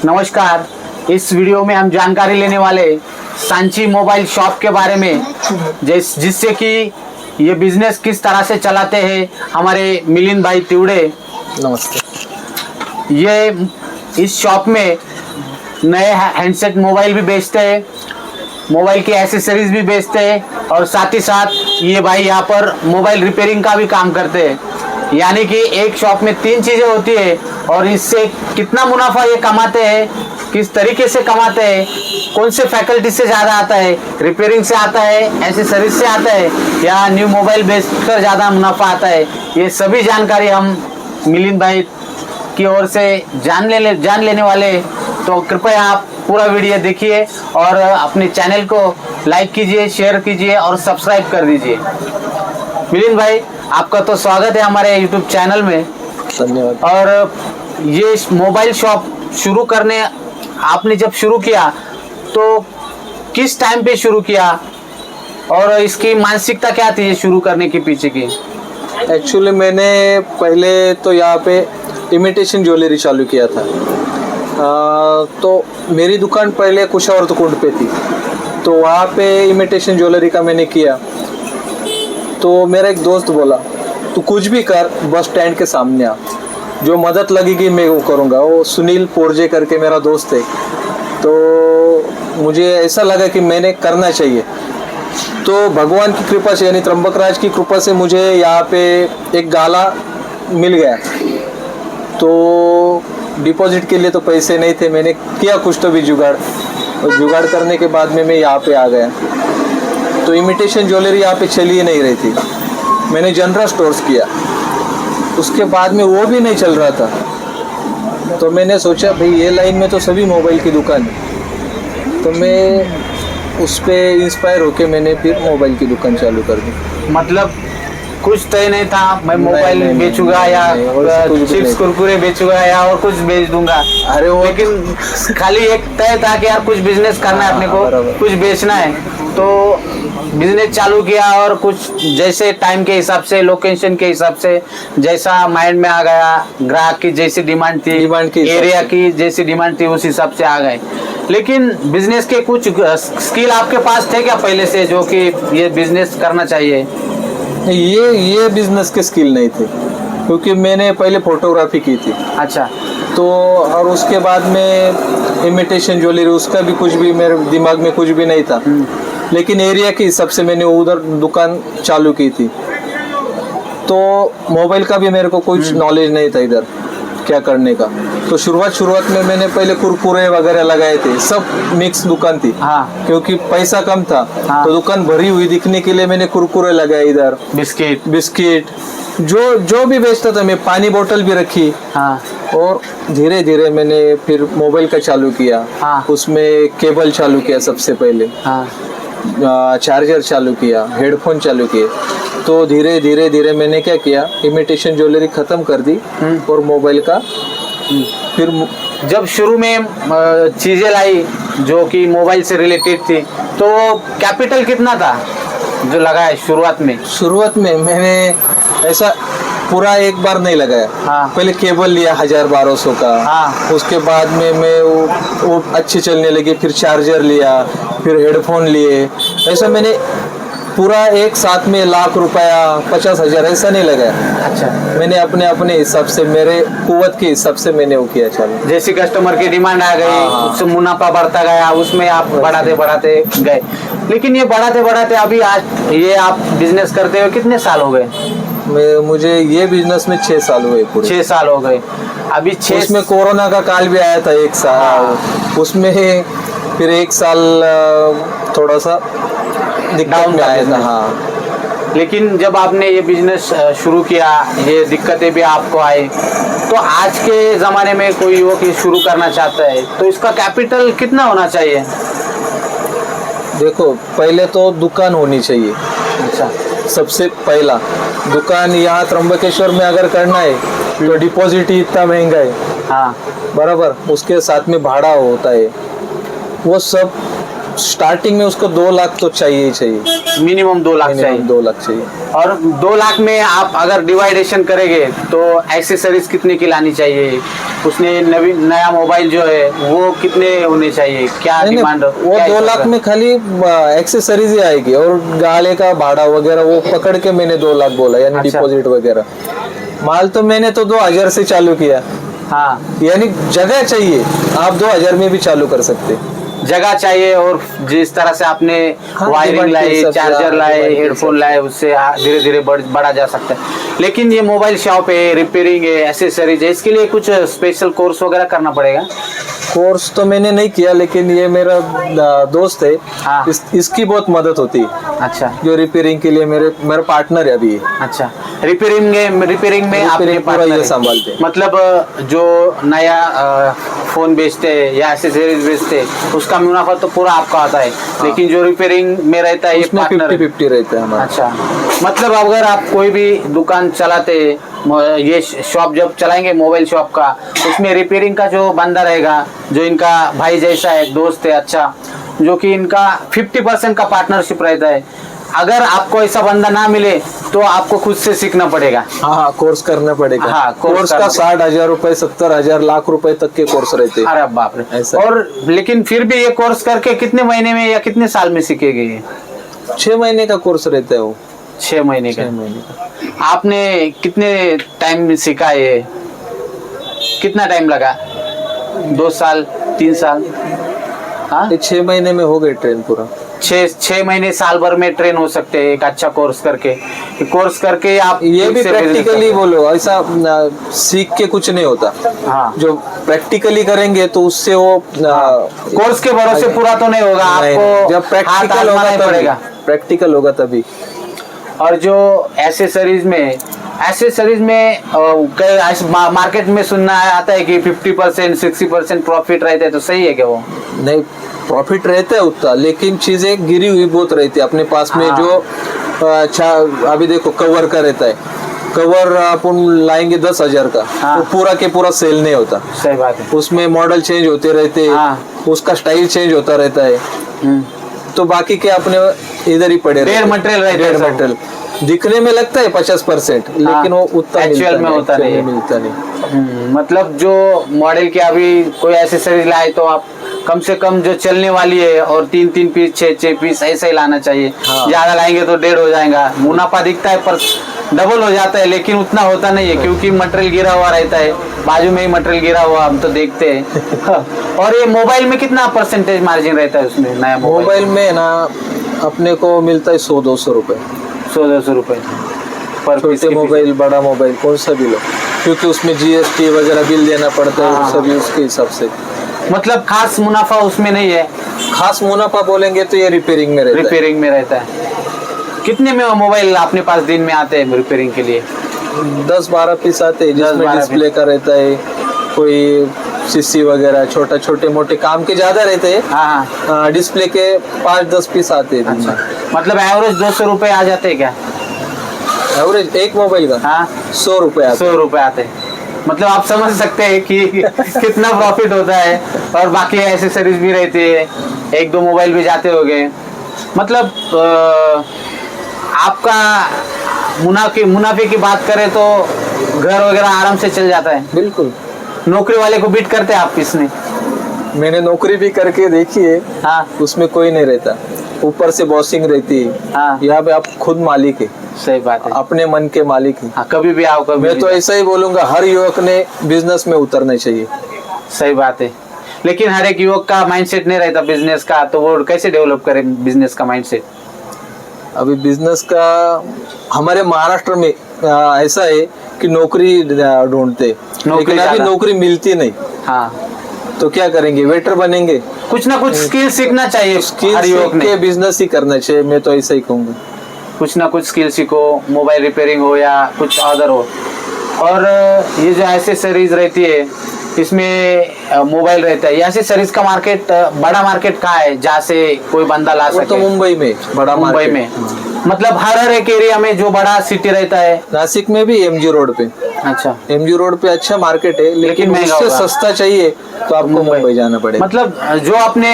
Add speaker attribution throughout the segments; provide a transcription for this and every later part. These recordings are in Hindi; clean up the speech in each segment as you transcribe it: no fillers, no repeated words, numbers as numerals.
Speaker 1: नमस्कार। इस वीडियो में हम जानकारी लेने वाले सांची मोबाइल शॉप के बारे में, जिससे कि ये बिजनेस किस तरह से चलाते हैं हमारे मिलिंद भाई तिवड़े।
Speaker 2: नमस्ते।
Speaker 1: ये इस शॉप में नए हैंडसेट मोबाइल भी बेचते हैं, मोबाइल की एसेसरीज भी बेचते हैं और साथ ही साथ ये भाई यहाँ पर मोबाइल रिपेयरिंग का भी काम करते हैं। यानी कि एक शॉप में 3 चीज़ें होती है और इससे कितना मुनाफा ये कमाते हैं, किस तरीके से कमाते हैं, कौन से फैकल्टी से ज़्यादा आता है, रिपेयरिंग से आता है, एसेसरीज से आता है या न्यू मोबाइल बेचकर ज़्यादा मुनाफा आता है, ये सभी जानकारी हम मिलिंद भाई की ओर से जान लेने वाले। तो कृपया आप पूरा वीडियो देखिए और अपने चैनल को लाइक कीजिए, शेयर कीजिए और सब्सक्राइब कर दीजिए। मिलिंद भाई, आपका तो स्वागत है हमारे यूट्यूब चैनल में।
Speaker 2: धन्यवाद।
Speaker 1: और ये मोबाइल शॉप शुरू करने आपने जब शुरू किया तो किस टाइम पे शुरू किया और इसकी मानसिकता क्या थी ये शुरू करने के पीछे की?
Speaker 2: एक्चुअली मैंने पहले तो यहाँ पे इमिटेशन ज्वेलरी चालू किया था। तो मेरी दुकान पहले कुशावर्त कुंड पे थी, तो वहाँ पे इमिटेशन ज्वेलरी का मैंने किया। तो मेरा एक दोस्त बोला, तू कुछ भी कर, बस स्टैंड के सामने आ, जो मदद लगेगी मैं वो करूँगा। वो सुनील पोरजे करके मेरा दोस्त है। तो मुझे ऐसा लगा कि मैंने करना चाहिए। तो भगवान की कृपा से, यानी त्र्यंबक राज की कृपा से मुझे यहाँ पे एक गाला मिल गया। तो डिपॉजिट के लिए तो पैसे नहीं थे, मैंने किया कुछ तो भी जुगाड़, और जुगाड़ करने के बाद में मैं यहाँ पे आ गया। तो इमिटेशन ज्वेलरी यहाँ पे चली ही नहीं रही थी। मैंने जनरल स्टोर्स किया, उसके बाद में वो भी नहीं चल रहा था। तो मैंने सोचा भाई ये लाइन में तो सभी मोबाइल की दुकान है, तो मैं उस पर इंस्पायर होके मैंने फिर मोबाइल की दुकान चालू कर दी।
Speaker 1: मतलब कुछ तय नहीं था मैं मोबाइल बेचूंगा या चिप्स कुरकुरे बेचूंगा या और कुछ बेच दूंगा।
Speaker 2: अरे वो
Speaker 1: लेकिन खाली एक तय था कि यार कुछ बिजनेस करना है, अपने को कुछ बेचना है। तो बिजनेस चालू किया और कुछ जैसे टाइम के हिसाब से, लोकेशन के हिसाब से, जैसा माइंड में आ गया, ग्राहक की जैसी डिमांड थी, एरिया की जैसी डिमांड थी, उस हिसाब से आ गए। लेकिन बिजनेस के कुछ स्किल आपके पास थे क्या पहले से, जो कि ये बिजनेस करना चाहिए?
Speaker 2: ये बिजनेस के स्किल नहीं थे, क्योंकि मैंने पहले फोटोग्राफी की थी।
Speaker 1: अच्छा।
Speaker 2: तो और उसके बाद में इमिटेशन ज्वेलरी, उसका भी कुछ भी मेरे दिमाग में कुछ भी नहीं था। लेकिन एरिया के हिसाब से मैंने उधर दुकान चालू की थी। तो मोबाइल का भी मेरे को कुछ नॉलेज नहीं था इधर क्या करने का। तो शुरुआत में मैंने पहले कुरकुरे वगैरह लगाए थे, सब मिक्स दुकान थी।
Speaker 1: हाँ।
Speaker 2: क्योंकि पैसा कम था।
Speaker 1: हाँ।
Speaker 2: तो दुकान भरी हुई दिखने के लिए मैंने कुरकुरे लगाए इधर, बिस्किट जो भी बेचता था मैं, पानी बोतल भी रखी।
Speaker 1: हाँ।
Speaker 2: और धीरे धीरे मैंने फिर मोबाइल का चालू किया।
Speaker 1: हाँ।
Speaker 2: उसमें केबल चालू किया सबसे पहले।
Speaker 1: हाँ।
Speaker 2: चार्जर चालू किया, हेडफोन चालू किए। तो धीरे धीरे मैंने क्या किया, इमिटेशन ज्वेलरी खत्म कर दी और मोबाइल का फिर
Speaker 1: जब शुरू में चीजें लाई जो कि मोबाइल से रिलेटेड थी, तो कैपिटल कितना था जो लगाया शुरुआत में?
Speaker 2: शुरुआत में मैंने ऐसा पूरा एक बार नहीं लगाया।
Speaker 1: हाँ।
Speaker 2: पहले केबल लिया 1000-1200 का। हाँ। उसके बाद में मैं वो अच्छी चलने लगी, फिर चार्जर लिया, फिर हेडफोन लिए। ऐसा मैंने पूरा एक साथ में लाख रुपया 50,000 ऐसा नहीं लगाया।
Speaker 1: अच्छा। मैंने
Speaker 2: अपने हिसाब से, मेरे कुवत के हिसाब से मैंने वो किया चालू।
Speaker 1: जैसी कस्टमर की डिमांड आ गई, उससे मुनाफा बढ़ता गया, उसमें आप बढ़ाते गए। लेकिन ये बढ़ाते अभी आज ये आप बिजनेस करते हुए कितने साल हो गए?
Speaker 2: मुझे ये बिजनेस में 6 साल हुए पूरे।
Speaker 1: 6 साल हो गए। अभी 6
Speaker 2: उसमें कोरोना का काल भी आया था 1 साल। उसमें फिर 1 साल थोड़ा सा डाउन में आया था। हाँ।
Speaker 1: लेकिन जब आपने ये बिजनेस शुरू किया, ये दिक्कतें भी आपको आई, तो आज के ज़माने में कोई युवक ये शुरू करना चाहता है तो इसका कैपिटल कितना होना चाहिए?
Speaker 2: देखो, पहले तो दुकान होनी चाहिए।
Speaker 1: अच्छा।
Speaker 2: सबसे पहला दुकान यहाँ त्र्यंबकेश्वर में अगर करना है तो डिपॉजिट ही इतना महंगा है।
Speaker 1: हाँ।
Speaker 2: बराबर। उसके साथ में भाड़ा होता है, वो सब स्टार्टिंग में उसको 2 लाख तो चाहिए ही चाहिए,
Speaker 1: मिनिमम 2 लाख चाहिए।
Speaker 2: मिनिमम 2 लाख चाहिए।
Speaker 1: और 2 लाख में आप अगर डिवाइडेशन करेंगे तो एक्सेसरीज कितने की लानी चाहिए, उसने नया मोबाइल जो है वो कितने होने चाहिए, क्या
Speaker 2: नहीं,
Speaker 1: डिमांड?
Speaker 2: वो 2 लाख में खाली एक्सेसरीज ही आएगी और गाले का भाड़ा वगैरह वो पकड़ के मैंने 2 लाख बोला, यानी
Speaker 1: अच्छा।
Speaker 2: डिपॉजिट वगैरह। माल तो मैंने तो 2000 से चालू किया,
Speaker 1: हाँ,
Speaker 2: यानी जगह चाहिए, आप 2000 में भी चालू कर सकते।
Speaker 1: जगह चाहिए और जिस तरह से आपने
Speaker 2: हाँ,
Speaker 1: वायरिंग
Speaker 2: डिमांड के
Speaker 1: लाई,
Speaker 2: हिसाब से,
Speaker 1: चार्जर
Speaker 2: हाँ,
Speaker 1: लाए,
Speaker 2: डिमांड के
Speaker 1: हेडफोन
Speaker 2: हिसाब
Speaker 1: लाए, उससे धीरे धीरे बढ़ा जा सकता है। लेकिन ये मोबाइल शॉप है, रिपेयरिंग है, एसेसरीज है, इसके लिए कुछ स्पेशल कोर्स वगैरह करना पड़ेगा?
Speaker 2: कोर्स तो मैंने नहीं किया, लेकिन ये मेरा दोस्त है,
Speaker 1: हाँ।
Speaker 2: इसकी बहुत मदद होती है,
Speaker 1: अच्छा
Speaker 2: जो रिपेयरिंग के लिए मेरा पार्टनर है अभी ये।
Speaker 1: अच्छा, रिपेयरिंग में आपके
Speaker 2: रिपेयरिंग पूरा
Speaker 1: पार्टनर
Speaker 2: ये
Speaker 1: है।
Speaker 2: संभालते हैं।
Speaker 1: मतलब जो नया फोन बेचते हैं या एसेसरीज बेचते हैं उसका मुनाफा तो पूरा आपका आता है, लेकिन जो रिपेयरिंग में रहता है ये
Speaker 2: उसमें
Speaker 1: पार्टनर है।
Speaker 2: 50-50 रहता है हमारा।
Speaker 1: अच्छा, मतलब अगर आप कोई भी दुकान चलाते, ये शॉप जब चलाएंगे मोबाइल शॉप का, उसमें रिपेयरिंग का जो बंदा रहेगा, जो इनका भाई जैसा है, दोस्त है, अच्छा, जो कि इनका 50% का पार्टनरशिप रहता है। अगर आपको ऐसा बंदा ना मिले तो आपको खुद से सीखना पड़ेगा।
Speaker 2: हाँ, कोर्स करना पड़ेगा।
Speaker 1: हाँ, कोर्स
Speaker 2: का
Speaker 1: करना
Speaker 2: 60,000 रुपए, 70,000, लाख रुपए तक के कोर्स रहते हैं।
Speaker 1: अरे बाप रे।
Speaker 2: ऐसा।
Speaker 1: और लेकिन फिर भी ये कोर्स करके कितने महीने में या कितने साल में सीखेंगे ये?
Speaker 2: 6 महीने का कोर्स रहता है वो।
Speaker 1: 6 महीने का।
Speaker 2: 6 महीने का।
Speaker 1: आपने कितने टाइम में सीखा ये? कितना टाइम लगा? 2 साल, 3 साल? हाँ,
Speaker 2: ये 6 महीने में हो गए ट्रेन पूरा।
Speaker 1: 6 महीने, साल भर में ट्रेन हो सकते हैं एक अच्छा कोर्स करके। कोर्स करके आप
Speaker 2: ये भी
Speaker 1: से
Speaker 2: प्रैक्टिकली बोलो, ऐसा सीख के कुछ नहीं होता।
Speaker 1: हाँ,
Speaker 2: जो प्रैक्टिकली करेंगे तो उससे वो
Speaker 1: कोर्स के भरोसे पूरा तो नहीं होगा, आपको
Speaker 2: जब प्रैक्टिकल होगा
Speaker 1: पड़ेगा।
Speaker 2: प्रैक्टिकल होगा तभी।
Speaker 1: और जो एसेसरीज में मार्केट में सुनना आता है कि 50% 60% प्रॉफिट रहते हैं, तो सही है क्या वो?
Speaker 2: नहीं, प्रॉफिट रहता है उतना, लेकिन चीजें गिरी हुई बहुत रहती है अपने पास में।
Speaker 1: हाँ।
Speaker 2: जो अभी देखो कवर का रहता है, कवर अपन लाएंगे 10,000 का,
Speaker 1: हाँ।
Speaker 2: वो पूरा के पूरा सेल नहीं होता।
Speaker 1: सही बात है।
Speaker 2: उसमें मॉडल चेंज होते रहते हैं,
Speaker 1: हाँ।
Speaker 2: उसका स्टाइल चेंज होता रहता है, तो बाकी के अपने इधर ही पड़े
Speaker 1: ढेर मटेरियल रहता है सब।
Speaker 2: मटेरियल दिखने में लगता है 50%, लेकिन वो उतना
Speaker 1: Actual में होता नहीं है।
Speaker 2: मिलता नहीं।
Speaker 1: मतलब जो मॉडल के अभी कोई एसेसरीज लाए तो आप कम से कम जो चलने वाली है और 3 पीस 6 पीस ऐसा ही लाना चाहिए।
Speaker 2: हाँ।
Speaker 1: ज्यादा लाएंगे तो 1.5 हो जाएगा, मुनाफा दिखता है पर डबल हो जाता है, लेकिन उतना होता नहीं है क्योंकि मटेरियल गिरा हुआ रहता है, बाजू में ही मटेरियल गिरा हुआ हम तो देखते हैं। और ये मोबाइल में कितना परसेंटेज मार्जिन रहता है उसमें? नया
Speaker 2: मोबाइल में ना अपने को मिलता है 100-200 रुपए,
Speaker 1: 100-200 रुपए पर पीस
Speaker 2: छोटे मोबाइल, बड़ा मोबाइल, कौन सा भी लो, क्योंकि उसमें GST वगैरह बिल देना पड़ता है,
Speaker 1: हाँ।
Speaker 2: सभी उसके हिसाब से।
Speaker 1: मतलब खास मुनाफा उसमें नहीं है।
Speaker 2: खास मुनाफा बोलेंगे तो ये रिपेयरिंग में रहता है।
Speaker 1: रिपेयरिंग में रहता है। कितने में मोबाइल अपने पास दिन में आते हैं रिपेयरिंग के लिए?
Speaker 2: 10-12 पीस आते हैं, जिसमें
Speaker 1: 10-12
Speaker 2: डिस्प्ले का रहता है, कोई सीसी वगैरह, छोटे मोटे काम के ज्यादा रहते हैं।
Speaker 1: हाँ हाँ।
Speaker 2: डिस्प्ले के 5-10 पीस आते हैं दिन में।
Speaker 1: मतलब एवरेज 200 रुपए आ जाते हैं क्या?
Speaker 2: एवरेज एक मोबाइल का
Speaker 1: हाँ,
Speaker 2: 100 रुपए आते
Speaker 1: 100 रुपए आते हैं। मतलब आप समझ सकते हैं कि कितना प्रॉफिट होता है। और बाकी एसेसरीज भी रहती है, 1-2 मोबाइल भी जाते होंगे। मतलब आपका मुनाफे की बात करें तो घर वगैरह आराम से चल जाता है।
Speaker 2: बिल्कुल।
Speaker 1: नौकरी वाले को बीट करते हैं आप इसमें?
Speaker 2: मैंने नौकरी भी करके देखी है,
Speaker 1: हाँ
Speaker 2: उसमें कोई नहीं रहता, ऊपर से बॉसिंग रहती है।
Speaker 1: हाँ,
Speaker 2: यहाँ पे आप खुद मालिक है,
Speaker 1: सही बात है।
Speaker 2: अपने मन के मालिक है।
Speaker 1: हाँ, कभी भी आओ, कभी
Speaker 2: मैं
Speaker 1: भी
Speaker 2: तो ऐसा ही बोलूंगा, हर युवक ने बिजनेस में उतरना चाहिए।
Speaker 1: सही बात है। लेकिन हर एक युवक का माइंडसेट नहीं रहता बिजनेस का, तो वो कैसे डेवलप करे बिजनेस का माइंडसेट?
Speaker 2: अभी बिजनेस का हमारे महाराष्ट्र में ऐसा है कि नौकरी ढूंढते, लेकिन अभी
Speaker 1: ज्यादा।
Speaker 2: नौकरी मिलती नहीं,
Speaker 1: हाँ,
Speaker 2: तो क्या करेंगे, वेटर बनेंगे।
Speaker 1: कुछ ना कुछ स्किल सीखना चाहिए
Speaker 2: स्किल
Speaker 1: हर युवक
Speaker 2: सीख
Speaker 1: ने।
Speaker 2: के बिजनेस ही करना चाहिए, मैं तो ऐसा ही कहूँगा।
Speaker 1: कुछ ना कुछ स्किल सीखो, मोबाइल रिपेयरिंग हो या कुछ अदर हो। और ये जो एसेसरीज रहती है इसमें मोबाइल रहता है, एसेसरीज का मार्केट, बड़ा मार्केट कहाँ है जहाँ से कोई बंदा ला
Speaker 2: वो
Speaker 1: सके?
Speaker 2: तो मुंबई में बड़ा
Speaker 1: मुंबई
Speaker 2: मार्केट।
Speaker 1: में। मतलब हर एक एरिया में जो बड़ा सिटी रहता है।
Speaker 2: नासिक में भी MG रोड पे
Speaker 1: अच्छा,
Speaker 2: एमजी रोड पे अच्छा मार्केट है, लेकिन
Speaker 1: महंगा
Speaker 2: उससे
Speaker 1: होगा।
Speaker 2: सस्ता चाहिए तो आपको मुंबई जाना पड़ेगा।
Speaker 1: मतलब जो अपने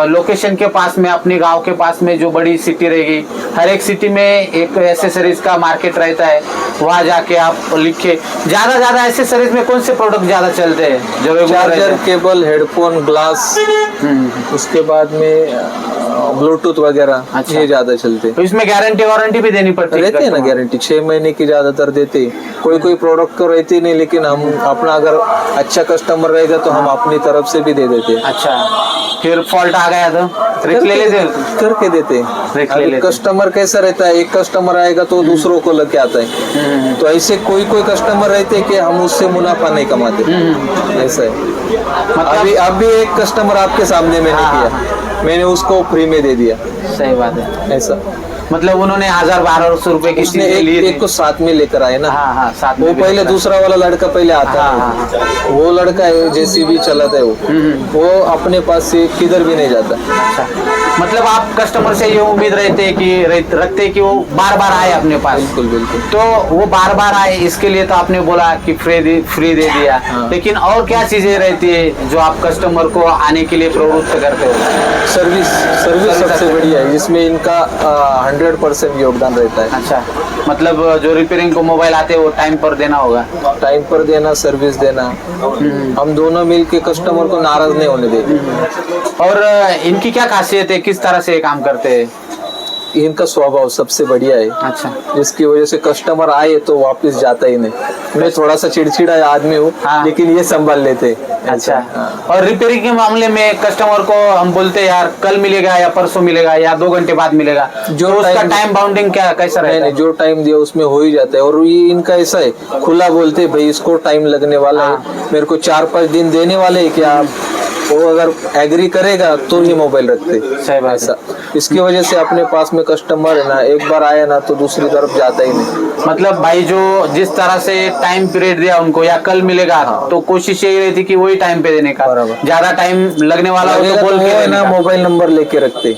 Speaker 1: लोकेशन के पास में, अपने गांव के पास में जो बड़ी सिटी रहेगी, हर एक सिटी में एक एसेसरीज का मार्केट रहता है, वहाँ जाके आप लिखे। ज्यादा एसेसरीज में कौन से प्रोडक्ट ज्यादा चलते हैं जो रेगुलर रहते
Speaker 2: चार्जर,
Speaker 1: हैं?
Speaker 2: केबल, हेडफोन, ग्लास, उसके बाद में ब्लूटूथ वगैरह,
Speaker 1: अच्छा।
Speaker 2: ये ज्यादा चलते
Speaker 1: तो इसमें गारंटी वारंटी भी देनी पड़ती है?
Speaker 2: रहते हैं ना, गारंटी 6 महीने की ज्यादातर देते हैं। कोई प्रोडक्ट तो रहती नहीं, लेकिन हम अपना अगर अच्छा कस्टमर रहेगा तो हम अपनी तरफ से भी दे देते हैं।
Speaker 1: अच्छा, फिर फॉल्ट आ गया तो रिस्क ले लेते हो?
Speaker 2: करके देते
Speaker 1: रिस्क ले
Speaker 2: हैं। अभी
Speaker 1: लेते।
Speaker 2: कस्टमर कैसा रहता है, एक कस्टमर आएगा तो दूसरों को लेके आता है, तो ऐसे कोई कस्टमर रहते हैं कि हम उससे मुनाफा नहीं कमाते, ऐसा है। अभी एक कस्टमर आपके सामने मैंने किया, मैंने उसको फ्री में दे दिया।
Speaker 1: सही बात है।
Speaker 2: ऐसा
Speaker 1: मतलब उन्होंने 1000-1200 रुपए की
Speaker 2: उसने
Speaker 1: चीजें लिए
Speaker 2: एक को साथ में लेकर आए ना।
Speaker 1: हाँ, साथ में
Speaker 2: वो
Speaker 1: भी
Speaker 2: पहले
Speaker 1: लेकर
Speaker 2: दूसरा वाला लड़का पहले आता
Speaker 1: हाँ,
Speaker 2: है, वो लड़का है जेसीबी चलाता है, वो अपने पास से किधर भी नहीं जाता।
Speaker 1: अच्छा, मतलब आप कस्टमर से ये उम्मीद रखते कि वो बार बार आए अपने पास।
Speaker 2: बिल्कुल बिल्कुल।
Speaker 1: तो वो बार बार आए, इसके लिए तो आपने बोला कि फ्री दे दिया।
Speaker 2: हाँ।
Speaker 1: लेकिन और क्या चीजें रहती है जो आप कस्टमर को आने के लिए प्रवृत्त करते हो?
Speaker 2: सर्विस सबसे बढ़िया है, जिसमें इनका 100% योगदान रहता है।
Speaker 1: अच्छा, मतलब जो रिपेयरिंग को मोबाइल आते हैं वो टाइम पर देना होगा?
Speaker 2: टाइम पर देना, सर्विस देना, हम दोनों मिलके कस्टमर को नाराज नहीं होने देंगे।
Speaker 1: और इनकी क्या खासियत है, किस तरह से ये काम करते हैं?
Speaker 2: इनका स्वभाव सबसे बढ़िया है।
Speaker 1: अच्छा,
Speaker 2: जिसकी वजह से कस्टमर आए तो वापस जाता ही नहीं। मैं थोड़ा सा चिड़चिड़ा आदमी हूँ,
Speaker 1: हाँ।
Speaker 2: लेकिन ये संभाल लेते हैं।
Speaker 1: अच्छा।
Speaker 2: हाँ।
Speaker 1: और रिपेयरिंग के मामले में कस्टमर को हम बोलते हैं यार कल मिलेगा या परसों मिलेगा या 2 घंटे बाद मिलेगा,
Speaker 2: जो
Speaker 1: तो उसका
Speaker 2: time-
Speaker 1: टाइम बाउंडिंग कैसा रहता है?
Speaker 2: जो टाइम दिया उसमें हो ही जाता है। और ये इनका ऐसा है, खुला बोलते हैं भाई इसको टाइम लगने वाला है, मेरे को 4-5 दिन देने वाले है, क्या आप वो अगर एग्री करेगा तो ही मोबाइल रखते।
Speaker 1: सही बात है।
Speaker 2: ऐसा इसकी वजह से अपने पास में कस्टमर है ना, एक बार आया ना तो दूसरी तरफ जाता ही नहीं।
Speaker 1: मतलब भाई जो जिस तरह से टाइम पीरियड दिया उनको या कल मिलेगा, तो कोशिश यही रहती कि वही टाइम पे देने का।
Speaker 2: बराबर।
Speaker 1: ज्यादा टाइम लगने वाला हो
Speaker 2: लगेगा
Speaker 1: तो बोल
Speaker 2: तो
Speaker 1: के
Speaker 2: वो है
Speaker 1: देने
Speaker 2: ना,
Speaker 1: का।
Speaker 2: मोबाइल नंबर लेके रखते।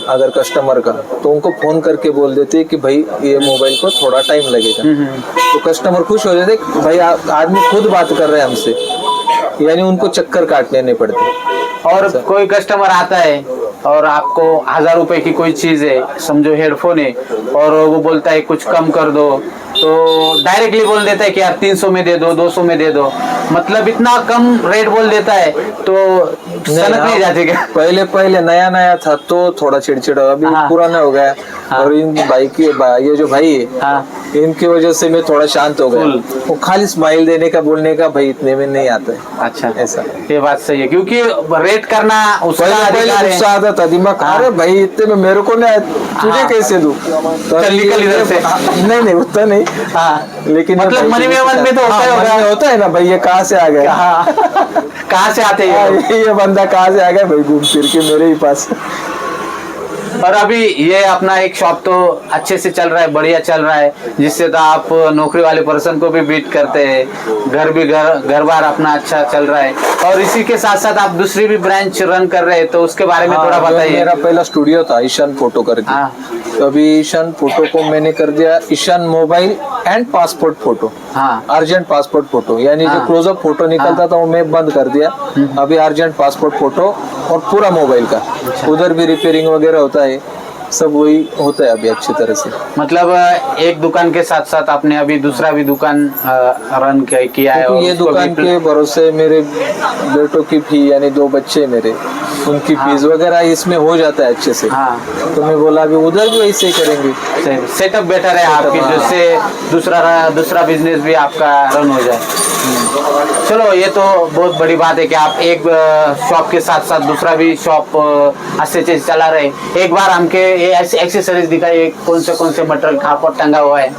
Speaker 2: अगर कस्टमर का तो उनको फोन करके बोल देते कि भाई ये मोबाइल को थोड़ा टाइम लगेगा, तो कस्टमर खुश हो जाते भाई आदमी खुद बात कर रहे हैं हमसे, यानी उनको चक्कर काटने नहीं पड़ते।
Speaker 1: और कोई कस्टमर आता है और आपको 1000 रुपए की कोई चीज है, समझो हेडफोन है, और वो बोलता है कुछ कम कर दो, तो डायरेक्टली बोल देता है कि यार 300 में दे दो, 200 में दे दो, मतलब इतना कम रेट बोल देता है, तो सनक नहीं जाती क्या?
Speaker 2: पहले नया था तो थोड़ा चिड़चिड़ा, अभी
Speaker 1: हाँ।
Speaker 2: पुराना हो गया। और इन ये जो भाई है,
Speaker 1: हाँ,
Speaker 2: इनकी वजह से मैं थोड़ा शांत हो गया। वो खाली स्माइल देने का, बोलने का, भाई इतने में नहीं आता है।
Speaker 1: अच्छा,
Speaker 2: ऐसा
Speaker 1: ये बात सही है, क्योंकि रेट करना उसका
Speaker 2: पहले
Speaker 1: अधिकार है।
Speaker 2: गुस्सा आता था दिमाग, अरे भाई इतने में मेरे को नहीं आया, तुझे
Speaker 1: हाँ।
Speaker 2: कैसे दूं? तो
Speaker 1: चल निकल इधर से।
Speaker 2: नहीं उतना नहीं,
Speaker 1: हाँ,
Speaker 2: लेकिन
Speaker 1: मतलब मनी में मन में तो होता ही
Speaker 2: हाँ,
Speaker 1: होगा।
Speaker 2: मन में होता है ना भाई, ये कहाँ से आ गया?
Speaker 1: हाँ, कहाँ से आते हैं ये लोग?
Speaker 2: ये बंदा कहाँ से आ गया भाई, घूम फिर के मेरे ही पास।
Speaker 1: और अभी ये अपना एक शॉप तो अच्छे से चल रहा है, बढ़िया चल रहा है, जिससे तो आप नौकरी वाले पर्सन को भी बीट करते हैं, घर बार अपना अच्छा चल रहा है। और इसी के साथ साथ आप दूसरी भी ब्रांच रन कर रहे हैं, तो उसके बारे में थोड़ा बताइए।
Speaker 2: मेरा पहला स्टूडियो था ईशान फोटो करके,
Speaker 1: हाँ।
Speaker 2: तो अभी ईशान फोटो को मैंने कर दिया Ishan mobile and passport photo,
Speaker 1: हाँ,
Speaker 2: अर्जेंट पासपोर्ट फोटो, यानी जो क्लोजअप फोटो निकलता था वो मैं बंद कर दिया। अभी अर्जेंट पासपोर्ट फोटो और पूरा मोबाइल का, उधर भी रिपेयरिंग वगैरह होता है, सब वही होता है अभी अच्छी तरह से।
Speaker 1: मतलब एक दुकान के साथ साथ आपने अभी दूसरा भी दुकान रन किया है, और
Speaker 2: ये
Speaker 1: उसको
Speaker 2: दुकान
Speaker 1: भी
Speaker 2: के भरोसे मेरे बेटों की फी, यानी 2 बच्चे मेरे, उनकी फीस वगैरह इसमें हो जाता है अच्छे से।
Speaker 1: हाँ,
Speaker 2: तो मैं बोला अभी उधर भी वैसे ही करेंगे।
Speaker 1: सेटअप बेटर है आपकी, जिससे दूसरा बिजनेस भी आपका रन हो जाए। चलो, ये तो बहुत बड़ी बात है कि आप एक शॉप के साथ साथ दूसरा भी शॉप अच्छे से चला रहे। एक बार हमके ये एक्सेसरीज दिखाइए, कौन से मटेरियल कहाँ पर टंगा हुआ है,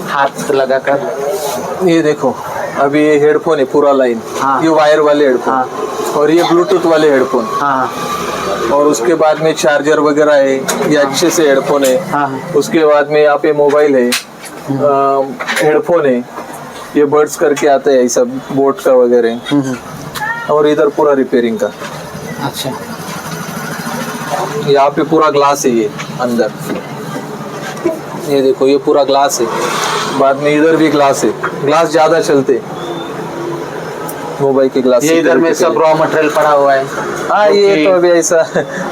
Speaker 1: हाथ लगाकर।
Speaker 2: ये देखो, अभी ये हेडफोन है पूरा लाइन,
Speaker 1: हाँ।
Speaker 2: ये वायर वाले हेडफोन,
Speaker 1: हाँ।
Speaker 2: और ये ब्लूटूथ वाले हेडफोन,
Speaker 1: हाँ,
Speaker 2: और उसके बाद में चार्जर वगैरह है, ये अच्छे से हेडफोन है।
Speaker 1: हाँ।
Speaker 2: उसके बाद में यहाँ पे मोबाइल है, हेडफोन है, ये बर्ड्स करके आता है, ये सब बोट का वगैरह, और इधर पूरा रिपेयरिंग का।
Speaker 1: अच्छा,
Speaker 2: यहाँ पे पूरा ग्लास है, ये अंदर ये देखो, ये पूरा ग्लास है, बाद में इधर भी ग्लास है, ग्लास ज्यादा चलते मोबाइल के ग्लास।
Speaker 1: ये इधर में सब रॉ मटेरियल पड़ा हुआ है।
Speaker 2: हाँ ये तो अभी ऐसा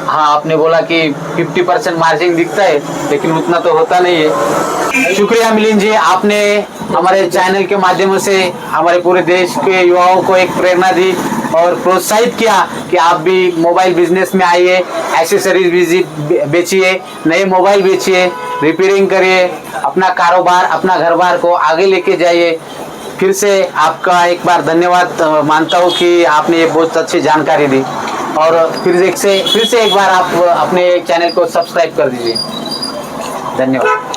Speaker 1: हाँ आपने बोला कि 50% मार्जिन दिखता है, लेकिन उतना तो होता नहीं है। शुक्रिया मिलिंद जी, आपने हमारे चैनल के माध्यम से हमारे पूरे देश के युवाओं को एक प्रेरणा दी और प्रोत्साहित किया कि आप भी मोबाइल बिजनेस में आइए, एसेसरीज बेचिए, नए मोबाइल बेचिए, रिपेयरिंग करिए, अपना कारोबार अपना घर बार को आगे लेके जाइए। फिर से आपका एक बार धन्यवाद मानता हूँ कि आपने ये बहुत अच्छी जानकारी दी, और फिर से एक बार आप अपने चैनल को सब्सक्राइब कर दीजिए। धन्यवाद।